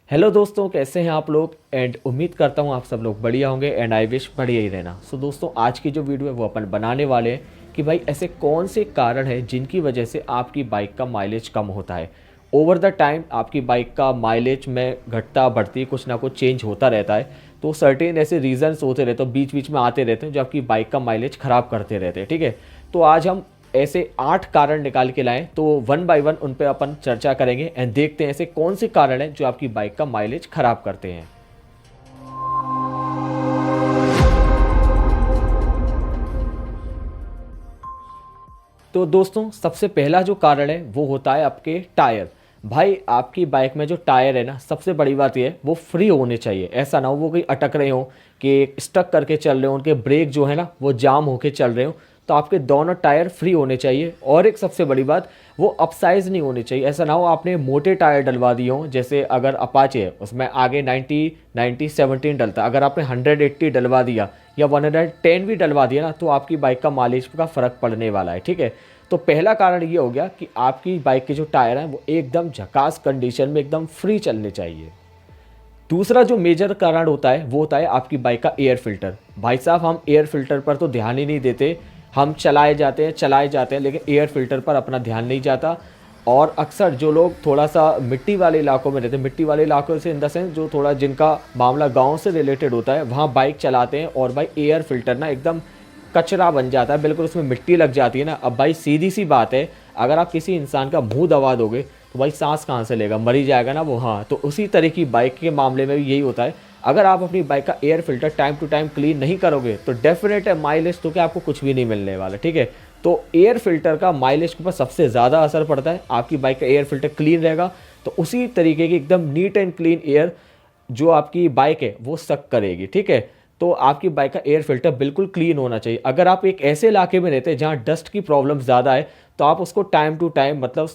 Hello दोस्तों, कैसे हैं आप लोग। एंड उम्मीद करता हूं आप सब लोग बढ़िया होंगे एंड आई विश बढ़िया ही रहना। सो दोस्तों, आज की जो वीडियो है वो अपन बनाने वाले हैं कि भाई ऐसे कौन से कारण हैं जिनकी वजह से आपकी बाइक का माइलेज कम होता है। ओवर द टाइम आपकी बाइक का माइलेज में घटता बढ़ती कुछ ना कुछ चेंज होता रहता है। तो सर्टेन ऐसे रीजंस होते रहते हैं, बीच बीच में आते रहते हैं जो आपकी बाइक का माइलेज ख़राब करते रहते हैं। ठीक है, तो आज हम ऐसे 8 कारण निकाल के लाएं, तो वन बाय वन उन पे अपन चर्चा करेंगे एंड देखते हैं ऐसे कौन से कारण हैं जो आपकी बाइक का माइलेज खराब करते हैं। तो दोस्तों, सबसे पहला जो कारण है वो होता है आपके टायर। भाई आपकी बाइक में जो टायर है ना, सबसे बड़ी बात ये है वो फ्री होने चाहिए। ऐसा ना हो वो कहीं अटक रहे हो कि स्टक करके चल रहे हो, उनके ब्रेक जो है ना वो जाम होके चल रहे हो। तो आपके दोनों टायर फ्री होने चाहिए। और एक सबसे बड़ी बात, वो अपसाइज नहीं होने चाहिए। ऐसा ना हो आपने मोटे टायर डलवा दिए हों, जैसे अगर अपाचे है उसमें आगे 90/90/17 डलता, अगर आपने 180 डलवा दिया या 110 भी डलवा दिया ना, तो आपकी बाइक का माइलेज का फ़र्क पड़ने वाला है। ठीक है, तो पहला कारण ये हो गया कि आपकी बाइक के जो टायर हैं वो एकदम झकास कंडीशन में एकदम फ्री चलने चाहिए। दूसरा जो मेजर कारण होता है वो होता है आपकी बाइक का एयर फिल्टर। भाई साहब, हम एयर फिल्टर पर तो ध्यान ही नहीं देते, हम चलाए जाते हैं लेकिन एयर फिल्टर पर अपना ध्यान नहीं जाता। और अक्सर जो लोग थोड़ा सा मिट्टी वाले इलाकों में रहते हैं, मिट्टी वाले इलाकों से इन द सेंस जो थोड़ा जिनका मामला गांव से रिलेटेड होता है, वहाँ बाइक चलाते हैं और भाई एयर फिल्टर ना एकदम कचरा बन जाता है, बिल्कुल उसमें मिट्टी लग जाती है ना। अब भाई सीधी सी बात है, अगर आप किसी इंसान का मुंह दबा दोगे तो भाई सांस कहाँ से लेगा, मर ही जाएगा ना वो। हाँ, तो उसी तरह की बाइक के मामले में भी यही होता है। अगर आप अपनी बाइक का air filter time to time clean नहीं करोगे तो डेफिनेट है माइलेज तो क्या आपको कुछ भी नहीं मिलने वाला। ठीक है, तो एयर फिल्टर का माइलेज के ऊपर सबसे ज़्यादा असर पड़ता है। आपकी बाइक का एयर फिल्टर क्लीन रहेगा तो उसी तरीके की एकदम नीट एंड क्लीन एयर जो आपकी बाइक है वो सक करेगी। ठीक है, तो आपकी बाइक का एयर फिल्टर बिल्कुल क्लीन होना चाहिए। अगर आप एक ऐसे इलाके में रहते हैं जहाँ डस्ट की प्रॉब्लम ज़्यादा है, तो आप उसको टाइम टू टाइम मतलब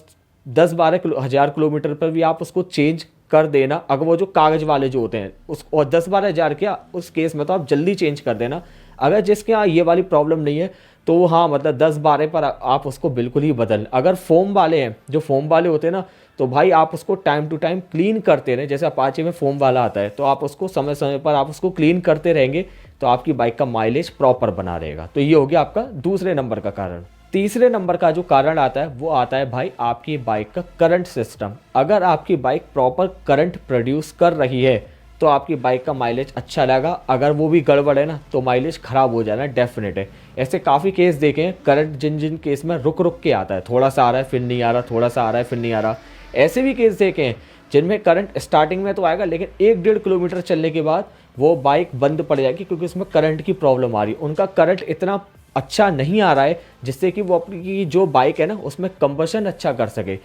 10-12 हज़ार किलोमीटर पर भी आप उसको चेंज कर देना। अगर वो जो कागज़ वाले जो होते हैं उस, और 10-12 हज़ार क्या, उस केस में तो आप जल्दी चेंज कर देना। अगर जिसके यहाँ ये वाली प्रॉब्लम नहीं है तो हाँ, मतलब 10-12 पर आप उसको बिल्कुल ही बदल। अगर फोम वाले हैं, जो फोम वाले होते हैं ना, तो भाई आप उसको टाइम टू टाइम क्लीन करते रहें। जैसे अपाचे में फोम वाला आता है तो आप उसको समय समय पर आप उसको क्लीन करते रहेंगे तो आपकी बाइक का माइलेज प्रॉपर बना रहेगा। तो ये हो गया आपका दूसरे नंबर का कारण। तीसरे नंबर का जो कारण आता है वो आता है भाई आपकी बाइक का करंट सिस्टम। अगर आपकी बाइक प्रॉपर करंट प्रोड्यूस कर रही है तो आपकी बाइक का माइलेज अच्छा रहेगा। अगर वो भी गड़बड़ है ना तो माइलेज ख़राब हो जाना डेफिनेट है। ऐसे काफ़ी केस देखे हैं, करंट जिन जिन केस में रुक रुक के आता है, थोड़ा सा आ रहा है फिर नहीं आ रहा, थोड़ा सा आ रहा है फिर नहीं आ रहा। ऐसे भी केस देखे हैं जिनमें करंट स्टार्टिंग में तो आएगा लेकिन 1-1.5 किलोमीटर चलने के बाद वो बाइक बंद पड़ जाएगी क्योंकि उसमें करंट की प्रॉब्लम आ रही है। उनका करंट इतना अच्छा नहीं आ रहा है जिससे कि वो अपनी जो बाइक है ना उसमें कंबशन अच्छा कर सके।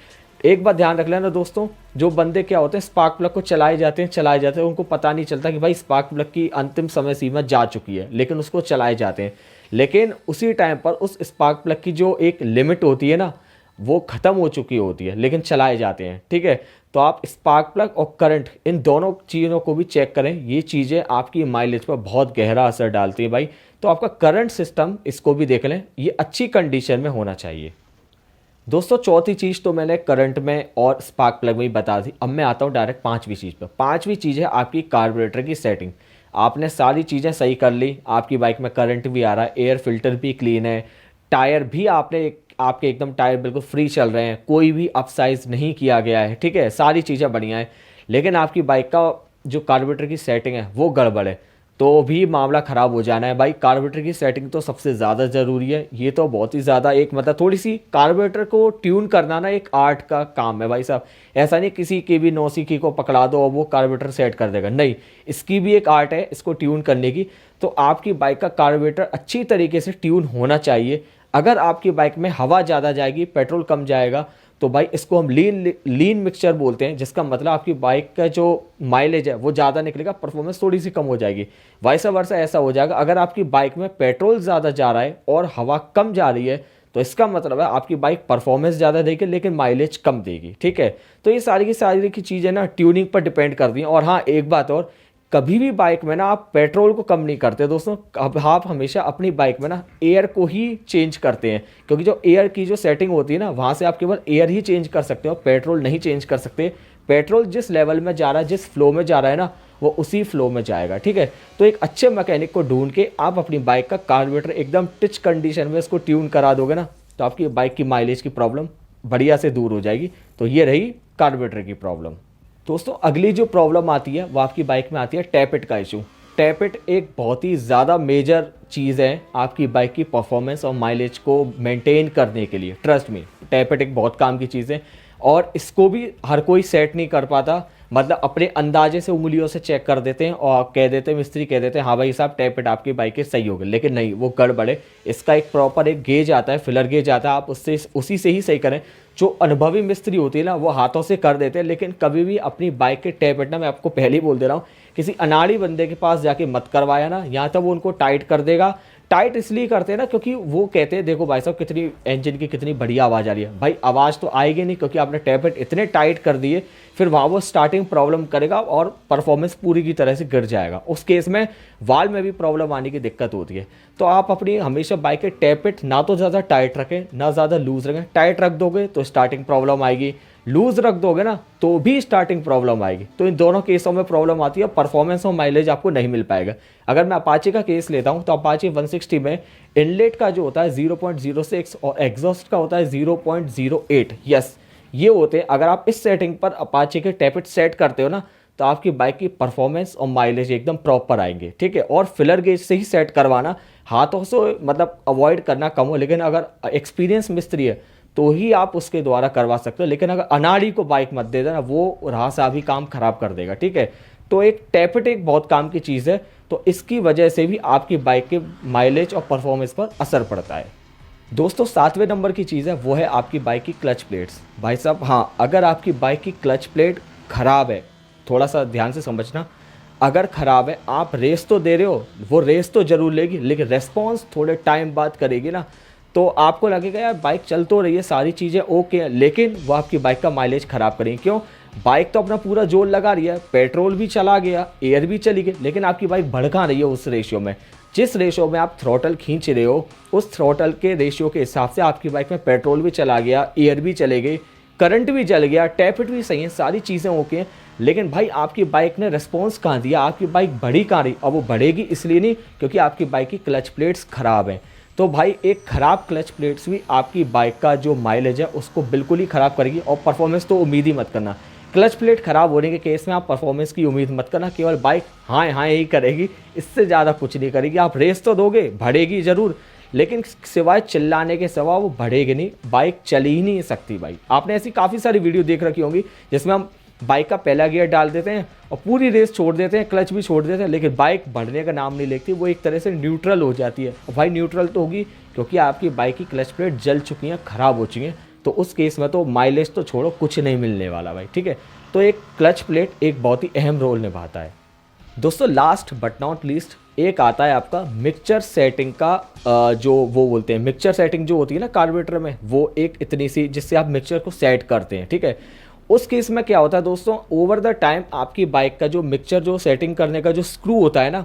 एक बात ध्यान रख लेना दोस्तों, जो बंदे क्या होते हैं स्पार्क प्लग को चलाए जाते हैं, उनको पता नहीं चलता कि भाई स्पार्क प्लग की अंतिम समय सीमा जा चुकी है, लेकिन उसको चलाए जाते हैं। लेकिन उसी टाइम पर उस स्पार्क प्लग की जो एक लिमिट होती है ना वो ख़त्म हो चुकी होती है लेकिन चलाए जाते हैं। ठीक है, तो आप स्पार्क प्लग और करंट इन दोनों चीज़ों को भी चेक करें। ये चीज़ें आपकी माइलेज पर बहुत गहरा असर डालती है भाई। तो आपका करंट सिस्टम इसको भी देख लें, ये अच्छी कंडीशन में होना चाहिए। दोस्तों, चौथी चीज़ तो मैंने करंट में और स्पार्क प्लग में ही बता दी। अब मैं आता हूँ डायरेक्ट पांचवी चीज़ पर। पांचवी चीज़ है आपकी कार्बोरेटर की सेटिंग। आपने सारी चीज़ें सही कर ली, आपकी बाइक में करंट भी आ रहा है, एयर फिल्टर भी क्लीन है, टायर भी आपके एकदम टायर बिल्कुल फ्री चल रहे हैं, कोई भी अपसाइज नहीं किया गया है। ठीक है, सारी चीज़ें बढ़िया हैं, लेकिन आपकी बाइक का जो कार्बोरेटर की सेटिंग है वो गड़बड़ है तो भी मामला ख़राब हो जाना है। भाई कार्बोरेटर की सेटिंग तो सबसे ज़्यादा ज़रूरी है। ये तो बहुत ही ज़्यादा एक मतलब थोड़ी सी कार्बोरेटर को ट्यून करना ना एक आर्ट का काम है भाई साहब। ऐसा नहीं किसी के भी नौसिखी को पकड़ा दो और वो कार्बोरेटर सेट कर देगा, नहीं, इसकी भी एक आर्ट है इसको ट्यून करने की। तो आपकी बाइक का कार्बोरेटर अच्छी तरीके से ट्यून होना चाहिए। अगर आपकी बाइक में हवा ज़्यादा जाएगी, पेट्रोल कम जाएगा, तो भाई इसको हम लीन मिक्सचर बोलते हैं, जिसका मतलब आपकी बाइक का जो माइलेज है वो ज़्यादा निकलेगा, परफॉर्मेंस थोड़ी सी कम हो जाएगी। वाइस वर्सा ऐसा हो जाएगा, अगर आपकी बाइक में पेट्रोल ज़्यादा जा रहा है और हवा कम जा रही है तो इसका मतलब है आपकी बाइक परफॉर्मेंस ज़्यादा देगी लेकिन माइलेज कम देगी। ठीक है, तो ये सारी की चीज़ें ना ट्यूनिंग पर डिपेंड करती हैं। और हाँ, एक बात और, कभी भी बाइक में ना आप पेट्रोल को कम नहीं करते दोस्तों। अब आप हमेशा अपनी बाइक में ना एयर को ही चेंज करते हैं, क्योंकि जो एयर की जो सेटिंग होती है ना वहाँ से आप केवल एयर ही चेंज कर सकते हो, पेट्रोल नहीं चेंज कर सकते। पेट्रोल जिस लेवल में जा रहा है, जिस फ्लो में जा रहा है ना, वो उसी फ्लो में जाएगा, ठीक है। तो एक अच्छे मैकेनिक को ढूंढ के आप अपनी बाइक का कार्बोरेटर एकदम टिच कंडीशन में इसको ट्यून करा दोगे ना, तो आपकी बाइक की माइलेज की प्रॉब्लम बढ़िया से दूर हो जाएगी। तो ये रही कार्बोरेटर की प्रॉब्लम। दोस्तों अगली जो प्रॉब्लम आती है वो आपकी बाइक में आती है टैपिट का इशू। टैपिट एक बहुत ही ज़्यादा मेजर चीज़ है आपकी बाइक की परफॉर्मेंस और माइलेज को मेंटेन करने के लिए। ट्रस्ट मी, टैपिट एक बहुत काम की चीज़ है और इसको भी हर कोई सेट नहीं कर पाता। मतलब अपने अंदाजे से उंगलियों से चेक कर देते हैं और कह देते हैं, मिस्त्री कह देते हैं हाँ भाई साहब टैपिट आपकी बाइक के सही हो गए, लेकिन नहीं, वो गड़बड़ है। इसका एक प्रॉपर एक गेज आता है, फिलर गेज आता है, आप उससे उसी से ही सही करें। जो अनुभवी मिस्त्री होती है ना, वो हाथों से कर देते हैं, लेकिन कभी भी अपनी बाइक के टैपिट ना, मैं आपको पहले ही बोल दे रहा हूँ, किसी अनाड़ी बंदे के पास जाके मत करवाया ना, यहाँ तक वो उनको टाइट कर देगा। टाइट इसलिए करते हैं ना क्योंकि वो कहते हैं देखो भाई साहब कितनी इंजन की कितनी बढ़िया आवाज़ आ रही है। भाई आवाज़ तो आएगी नहीं क्योंकि आपने टैपिट इतने टाइट कर दिए, फिर वहाँ वो स्टार्टिंग प्रॉब्लम करेगा और परफॉर्मेंस पूरी की तरह से गिर जाएगा। उस केस में वाल में भी प्रॉब्लम आने की दिक्कत होती है। तो आप अपनी हमेशा बाइक के टैपिट ना तो ज़्यादा टाइट रखें ना ज़्यादा लूज़ रखें। टाइट रख दोगे तो स्टार्टिंग प्रॉब्लम आएगी, लूज़ रख दोगे ना तो भी स्टार्टिंग प्रॉब्लम आएगी। तो इन दोनों केसों में प्रॉब्लम आती है, परफॉर्मेंस और माइलेज आपको नहीं मिल पाएगा। अगर मैं अपाचे का केस लेता हूं तो अपाचे 160 में इनलेट का जो होता है 0.06 और एग्जॉस्ट का होता है 0.08। यस, ये होते हैं। अगर आप इस सेटिंग पर अपाचे के टैपिट सेट करते हो ना तो आपकी बाइक की परफॉर्मेंस और माइलेज एकदम प्रॉपर आएंगे, ठीक है। और फिलर गेज से ही सेट करवाना, हाथों से मतलब अवॉइड करना कम हो। लेकिन अगर एक्सपीरियंस मिस्त्री है तो ही आप उसके द्वारा करवा सकते हो, लेकिन अगर अनाड़ी को बाइक मत दे देना, वो राह से भी काम खराब कर देगा, ठीक है। तो एक टैपिट एक बहुत काम की चीज़ है, तो इसकी वजह से भी आपकी बाइक के माइलेज और परफॉर्मेंस पर असर पड़ता है। दोस्तों 7वें नंबर की चीज़ है वो है आपकी बाइक की क्लच प्लेट्स। भाई साहब हाँ, अगर आपकी बाइक की क्लच प्लेट ख़राब है, थोड़ा सा ध्यान से समझना, अगर ख़राब है, आप रेस तो दे रहे हो, वो रेस तो ज़रूर लेगी लेकिन रेस्पॉन्स थोड़े टाइम बाद करेगी ना, तो आपको लगेगा यार बाइक चल तो रही है, सारी चीज़ें ओके हैं, लेकिन वो आपकी बाइक का माइलेज ख़राब करेंगे। क्यों? बाइक तो अपना पूरा जोर लगा रही है, पेट्रोल भी चला गया, एयर भी चली गई, लेकिन आपकी बाइक भड़का रही है उस रेशियो में। जिस रेशियो में आप थ्रॉटल खींच रहे हो, उस थ्रॉटल के रेशियो के हिसाब से आपकी बाइक में पेट्रोल भी चला गया, एयर भी चले गई, करंट भी जल गया, टैपिट भी सही है, सारी चीज़ें ओके हैं, लेकिन भाई आपकी बाइक ने रिस्पॉन्स कहाँ दिया, आपकी बाइक बढ़ी कहाँ रही। और वो बढ़ेगी इसलिए नहीं क्योंकि आपकी बाइक की क्लच प्लेट्स ख़राब हैं। तो भाई एक ख़राब क्लच प्लेट्स भी आपकी बाइक का जो माइलेज है उसको बिल्कुल ही ख़राब करेगी, और परफॉर्मेंस तो उम्मीद ही मत करना। क्लच प्लेट ख़राब होने के केस में आप परफॉर्मेंस की उम्मीद मत करना, केवल बाइक हाँ हाँ यही करेगी, इससे ज़्यादा कुछ नहीं करेगी। आप रेस तो दोगे, बढ़ेगी ज़रूर, लेकिन सिवाय चिल्लाने के सिवा वो बढ़ेगी नहीं, बाइक चल ही नहीं सकती। बाइक आपने ऐसी काफ़ी सारी वीडियो देख रखी होंगी जिसमें हम बाइक का पहला गियर डाल देते हैं और पूरी रेस छोड़ देते हैं, क्लच भी छोड़ देते हैं, लेकिन बाइक बढ़ने का नाम नहीं लेती, वो एक तरह से न्यूट्रल हो जाती है। और भाई न्यूट्रल तो होगी क्योंकि आपकी बाइक की क्लच प्लेट जल चुकी हैं, ख़राब हो चुकी हैं, तो उस केस में तो माइलेज तो छोड़ो, कुछ नहीं मिलने वाला भाई, ठीक है। तो एक क्लच प्लेट एक बहुत ही अहम रोल निभाता है। दोस्तों लास्ट बट नॉट लीस्ट एक आता है आपका मिक्सचर सेटिंग का, जो वो बोलते हैं मिक्सचर सेटिंग जो होती है ना कार्बोरेटर में, वो एक इतनी सी जिससे आप मिक्सचर को सेट करते हैं, ठीक है। उस केस में क्या होता है दोस्तों, ओवर द टाइम आपकी बाइक का जो मिक्सचर जो सेटिंग करने का जो स्क्रू होता है ना,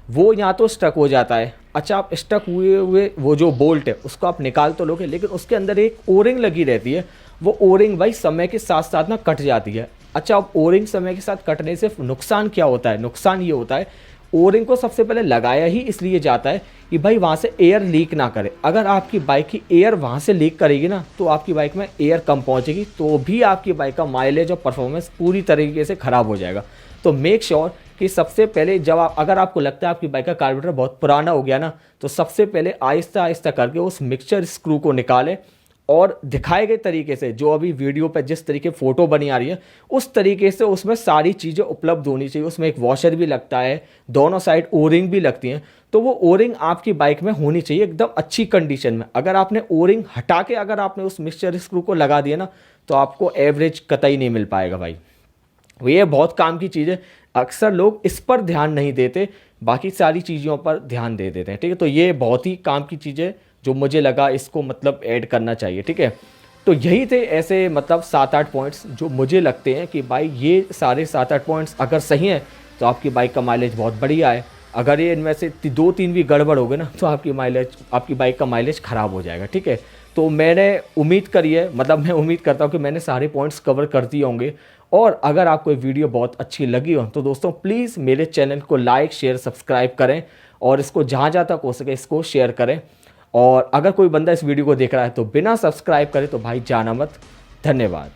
वो यहाँ तो स्टक हो जाता है। अच्छा, आप स्टक हुए वो जो बोल्ट है उसको आप निकाल तो लोगे, लेकिन उसके अंदर एक ओरिंग लगी रहती है, वो ओरिंग भाई समय के साथ साथ ना कट जाती है। अच्छा, अब ओरिंग समय के साथ कटने से नुकसान क्या होता है? नुकसान ये होता है, ओरिंग को सबसे पहले लगाया ही इसलिए जाता है कि भाई वहाँ से एयर लीक ना करे। अगर आपकी बाइक की एयर वहाँ से लीक करेगी ना, तो आपकी बाइक में एयर कम पहुँचेगी, तो भी आपकी बाइक का माइलेज और परफॉर्मेंस पूरी तरीके से ख़राब हो जाएगा। तो मेक श्योर कि सबसे पहले जब अगर आपको लगता है आपकी बाइक का कार्बोरेटर बहुत पुराना हो गया ना, तो सबसे पहले आहिस्ता आहिस्ता करके उस मिक्सचर स्क्रू को निकालें और दिखाए गए तरीके से, जो अभी वीडियो पे जिस तरीके फ़ोटो बनी आ रही है उस तरीके से उसमें सारी चीज़ें उपलब्ध होनी चाहिए। उसमें एक वॉशर भी लगता है, दोनों साइड ओरिंग भी लगती हैं, तो वो ओरिंग आपकी बाइक में होनी चाहिए एकदम अच्छी कंडीशन में। अगर आपने ओरिंग हटा के अगर आपने उस मिक्सचर स्क्रू को लगा दिया ना, तो आपको एवरेज कतई नहीं मिल पाएगा भाई। ये बहुत काम की चीज़ है, अक्सर लोग इस पर ध्यान नहीं देते, बाकी सारी चीज़ों पर ध्यान दे देते हैं, ठीक है। तो ये बहुत ही काम की चीज़ है जो मुझे लगा इसको मतलब ऐड करना चाहिए, ठीक है। तो यही थे ऐसे मतलब 7-8 पॉइंट्स जो मुझे लगते हैं कि भाई ये सारे 7-8 पॉइंट्स अगर सही हैं तो आपकी बाइक का माइलेज बहुत बढ़िया है। अगर ये इनमें से 2-3 भी गड़बड़ हो गए ना, तो आपकी बाइक का माइलेज ख़राब हो जाएगा, ठीक है। तो मैंने उम्मीद करी है, मतलब मैं उम्मीद करता हूँ कि मैंने सारे पॉइंट्स कवर कर दिए होंगे। और अगर आपको ये वीडियो बहुत अच्छी लगी हो तो दोस्तों प्लीज़ मेरे चैनल को लाइक शेयर सब्सक्राइब करें और इसको जहाँ जहाँ तक हो सके इसको शेयर करें। और अगर कोई बंदा इस वीडियो को देख रहा है तो बिना सब्सक्राइब करे तो भाई जाना मत। धन्यवाद।